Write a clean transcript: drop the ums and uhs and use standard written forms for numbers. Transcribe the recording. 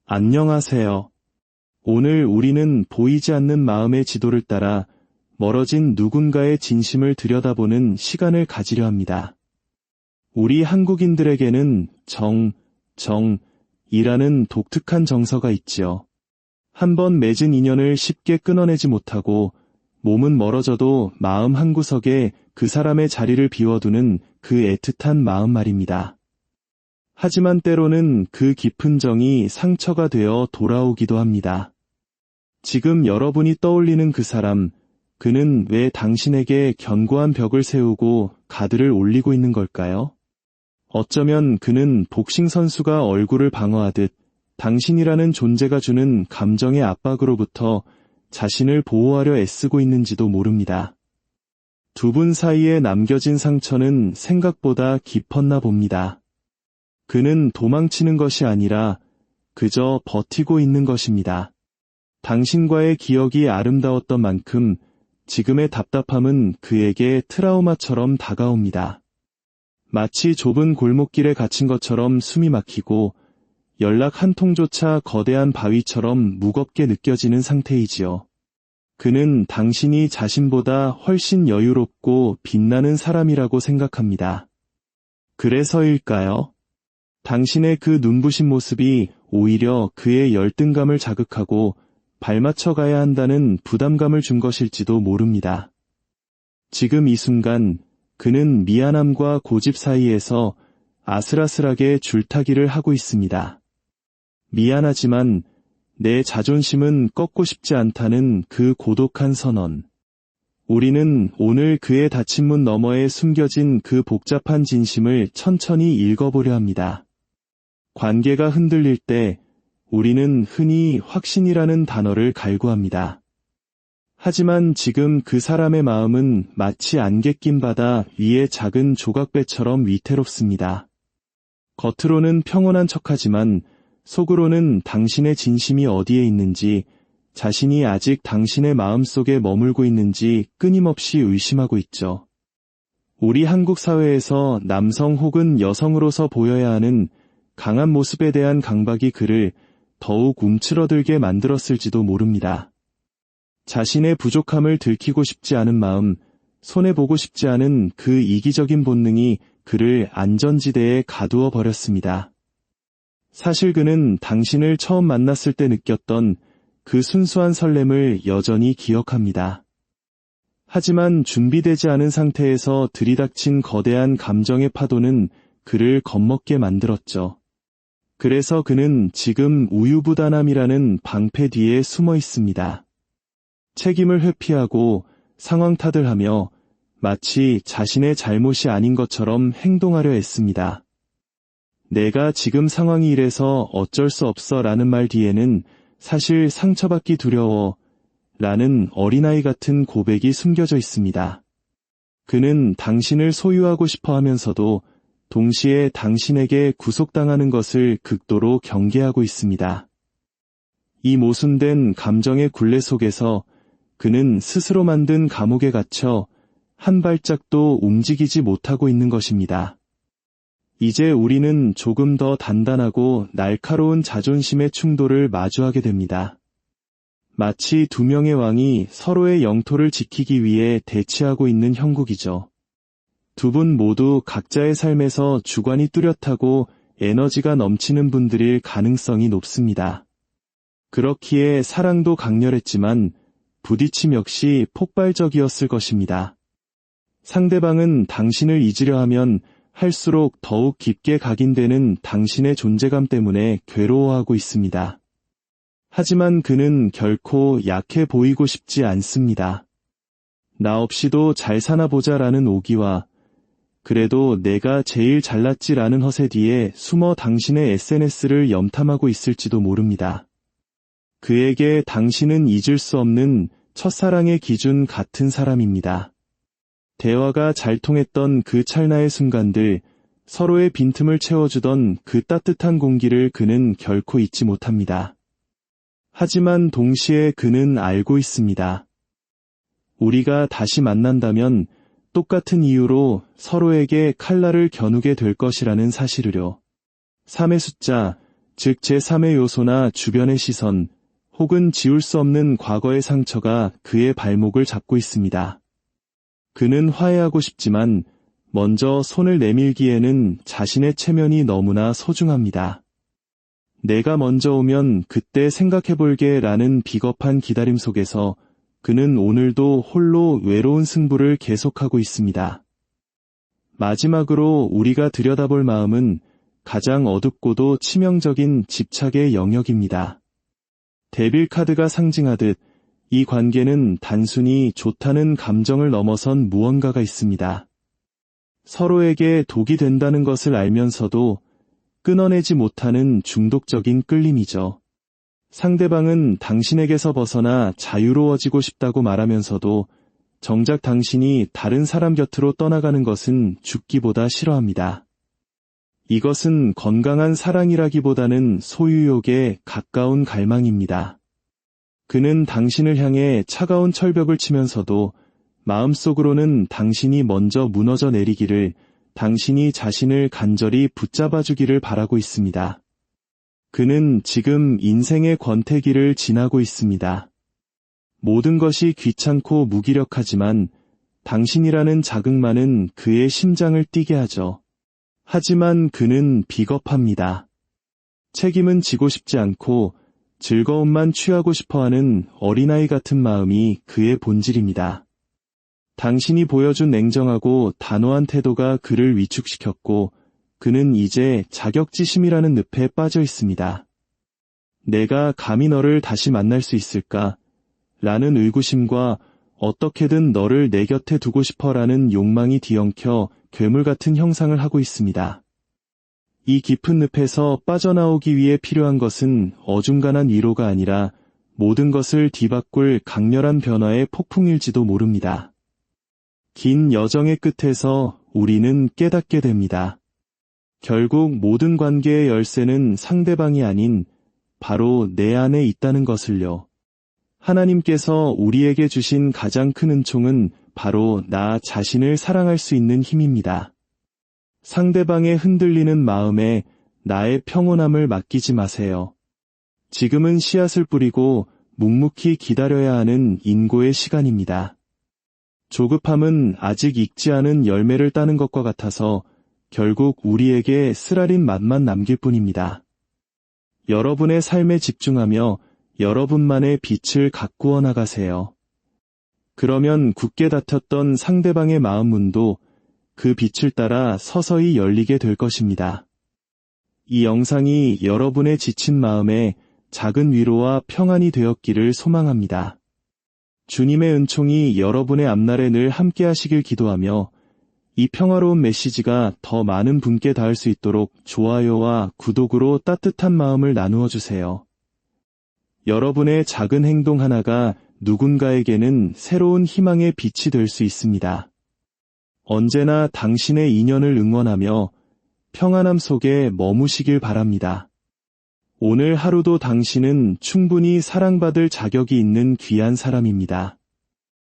안녕하세요. 오늘 우리는 보이지 않는 마음의 지도를 따라 멀어진 누군가의 진심을 들여다보는 시간을 가지려 합니다. 우리 한국인들에게는 정이라는 독특한 정서가 있지요. 한번 맺은 인연을 쉽게 끊어내지 못하고 몸은 멀어져도 마음 한구석에 그 사람의 자리를 비워두는 그 애틋한 마음 말입니다. 하지만 때로는 그 깊은 정이 상처가 되어 돌아오기도 합니다. 지금 여러분이 떠올리는 그 사람, 그는 왜 당신에게 견고한 벽을 세우고 가드를 올리고 있는 걸까요? 어쩌면 그는 복싱 선수가 얼굴을 방어하듯 당신이라는 존재가 주는 감정의 압박으로부터 자신을 보호하려 애쓰고 있는지도 모릅니다. 두 분 사이에 남겨진 상처는 생각보다 깊었나 봅니다. 그는 도망치는 것이 아니라 그저 버티고 있는 것입니다. 당신과의 기억이 아름다웠던 만큼 지금의 답답함은 그에게 트라우마처럼 다가옵니다. 마치 좁은 골목길에 갇힌 것처럼 숨이 막히고 연락 한 통조차 거대한 바위처럼 무겁게 느껴지는 상태이지요. 그는 당신이 자신보다 훨씬 여유롭고 빛나는 사람이라고 생각합니다. 그래서일까요? 당신의 그 눈부신 모습이 오히려 그의 열등감을 자극하고 발맞춰 가야 한다는 부담감을 준 것일지도 모릅니다. 지금 이 순간 그는 미안함과 고집 사이에서 아슬아슬하게 줄타기를 하고 있습니다. 미안하지만 내 자존심은 꺾고 싶지 않다는 그 고독한 선언. 우리는 오늘 그의 닫힌 문 너머에 숨겨진 그 복잡한 진심을 천천히 읽어보려 합니다. 관계가 흔들릴 때 우리는 흔히 확신이라는 단어를 갈구합니다. 하지만 지금 그 사람의 마음은 마치 안개 낀 바다 위의 작은 조각배처럼 위태롭습니다. 겉으로는 평온한 척하지만 속으로는 당신의 진심이 어디에 있는지, 자신이 아직 당신의 마음속에 머물고 있는지 끊임없이 의심하고 있죠. 우리 한국 사회에서 남성 혹은 여성으로서 보여야 하는 강한 모습에 대한 강박이 그를 더욱 움츠러들게 만들었을지도 모릅니다. 자신의 부족함을 들키고 싶지 않은 마음, 손해보고 싶지 않은 그 이기적인 본능이 그를 안전지대에 가두어 버렸습니다. 사실 그는 당신을 처음 만났을 때 느꼈던 그 순수한 설렘을 여전히 기억합니다. 하지만 준비되지 않은 상태에서 들이닥친 거대한 감정의 파도는 그를 겁먹게 만들었죠. 그래서 그는 지금 우유부단함이라는 방패 뒤에 숨어 있습니다. 책임을 회피하고 상황 탓을 하며 마치 자신의 잘못이 아닌 것처럼 행동하려 했습니다. 내가 지금 상황이 이래서 어쩔 수 없어 라는 말 뒤에는 사실 상처받기 두려워 라는 어린아이 같은 고백이 숨겨져 있습니다. 그는 당신을 소유하고 싶어 하면서도 동시에 당신에게 구속당하는 것을 극도로 경계하고 있습니다. 이 모순된 감정의 굴레 속에서 그는 스스로 만든 감옥에 갇혀 한 발짝도 움직이지 못하고 있는 것입니다. 이제 우리는 조금 더 단단하고 날카로운 자존심의 충돌을 마주하게 됩니다. 마치 두 명의 왕이 서로의 영토를 지키기 위해 대치하고 있는 형국이죠. 두 분 모두 각자의 삶에서 주관이 뚜렷하고 에너지가 넘치는 분들일 가능성이 높습니다. 그렇기에 사랑도 강렬했지만 부딪힘 역시 폭발적이었을 것입니다. 상대방은 당신을 잊으려 하면 할수록 더욱 깊게 각인되는 당신의 존재감 때문에 괴로워하고 있습니다. 하지만 그는 결코 약해 보이고 싶지 않습니다. 나 없이도 잘 사나 보자라는 오기와 그래도 내가 제일 잘났지라는 허세 뒤에 숨어 당신의 SNS를 염탐하고 있을지도 모릅니다. 그에게 당신은 잊을 수 없는 첫사랑의 기준 같은 사람입니다. 대화가 잘 통했던 그 찰나의 순간들, 서로의 빈틈을 채워주던 그 따뜻한 공기를 그는 결코 잊지 못합니다. 하지만 동시에 그는 알고 있습니다. 우리가 다시 만난다면 똑같은 이유로 서로에게 칼날을 겨누게 될 것이라는 사실을요. 3의 숫자, 즉 제3의 요소나 주변의 시선, 혹은 지울 수 없는 과거의 상처가 그의 발목을 잡고 있습니다. 그는 화해하고 싶지만 먼저 손을 내밀기에는 자신의 체면이 너무나 소중합니다. 내가 먼저 오면 그때 생각해볼게 라는 비겁한 기다림 속에서 그는 오늘도 홀로 외로운 승부를 계속하고 있습니다. 마지막으로 우리가 들여다볼 마음은 가장 어둡고도 치명적인 집착의 영역입니다. 데빌 카드가 상징하듯 이 관계는 단순히 좋다는 감정을 넘어선 무언가가 있습니다. 서로에게 독이 된다는 것을 알면서도 끊어내지 못하는 중독적인 끌림이죠. 상대방은 당신에게서 벗어나 자유로워지고 싶다고 말하면서도 정작 당신이 다른 사람 곁으로 떠나가는 것은 죽기보다 싫어합니다. 이것은 건강한 사랑이라기보다는 소유욕에 가까운 갈망입니다. 그는 당신을 향해 차가운 철벽을 치면서도 마음속으로는 당신이 먼저 무너져 내리기를, 당신이 자신을 간절히 붙잡아주기를 바라고 있습니다. 그는 지금 인생의 권태기를 지나고 있습니다. 모든 것이 귀찮고 무기력하지만 당신이라는 자극만은 그의 심장을 뛰게 하죠. 하지만 그는 비겁합니다. 책임은 지고 싶지 않고 즐거움만 취하고 싶어하는 어린아이 같은 마음이 그의 본질입니다. 당신이 보여준 냉정하고 단호한 태도가 그를 위축시켰고 그는 이제 자격지심이라는 늪에 빠져 있습니다. 내가 감히 너를 다시 만날 수 있을까? 라는 의구심과 어떻게든 너를 내 곁에 두고 싶어라는 욕망이 뒤엉켜 괴물 같은 형상을 하고 있습니다. 이 깊은 늪에서 빠져나오기 위해 필요한 것은 어중간한 위로가 아니라 모든 것을 뒤바꿀 강렬한 변화의 폭풍일지도 모릅니다. 긴 여정의 끝에서 우리는 깨닫게 됩니다. 결국 모든 관계의 열쇠는 상대방이 아닌 바로 내 안에 있다는 것을요. 하나님께서 우리에게 주신 가장 큰 은총은 바로 나 자신을 사랑할 수 있는 힘입니다. 상대방의 흔들리는 마음에 나의 평온함을 맡기지 마세요. 지금은 씨앗을 뿌리고 묵묵히 기다려야 하는 인고의 시간입니다. 조급함은 아직 익지 않은 열매를 따는 것과 같아서 결국 우리에게 쓰라린 맛만 남길 뿐입니다. 여러분의 삶에 집중하며 여러분만의 빛을 가꾸어 나가세요. 그러면 굳게 닫혔던 상대방의 마음 문도 그 빛을 따라 서서히 열리게 될 것입니다. 이 영상이 여러분의 지친 마음에 작은 위로와 평안이 되었기를 소망합니다. 주님의 은총이 여러분의 앞날에 늘 함께 하시길 기도하며 이 평화로운 메시지가 더 많은 분께 닿을 수 있도록 좋아요와 구독으로 따뜻한 마음을 나누어 주세요. 여러분의 작은 행동 하나가 누군가에게는 새로운 희망의 빛이 될 수 있습니다. 언제나 당신의 인연을 응원하며 평안함 속에 머무시길 바랍니다. 오늘 하루도 당신은 충분히 사랑받을 자격이 있는 귀한 사람입니다.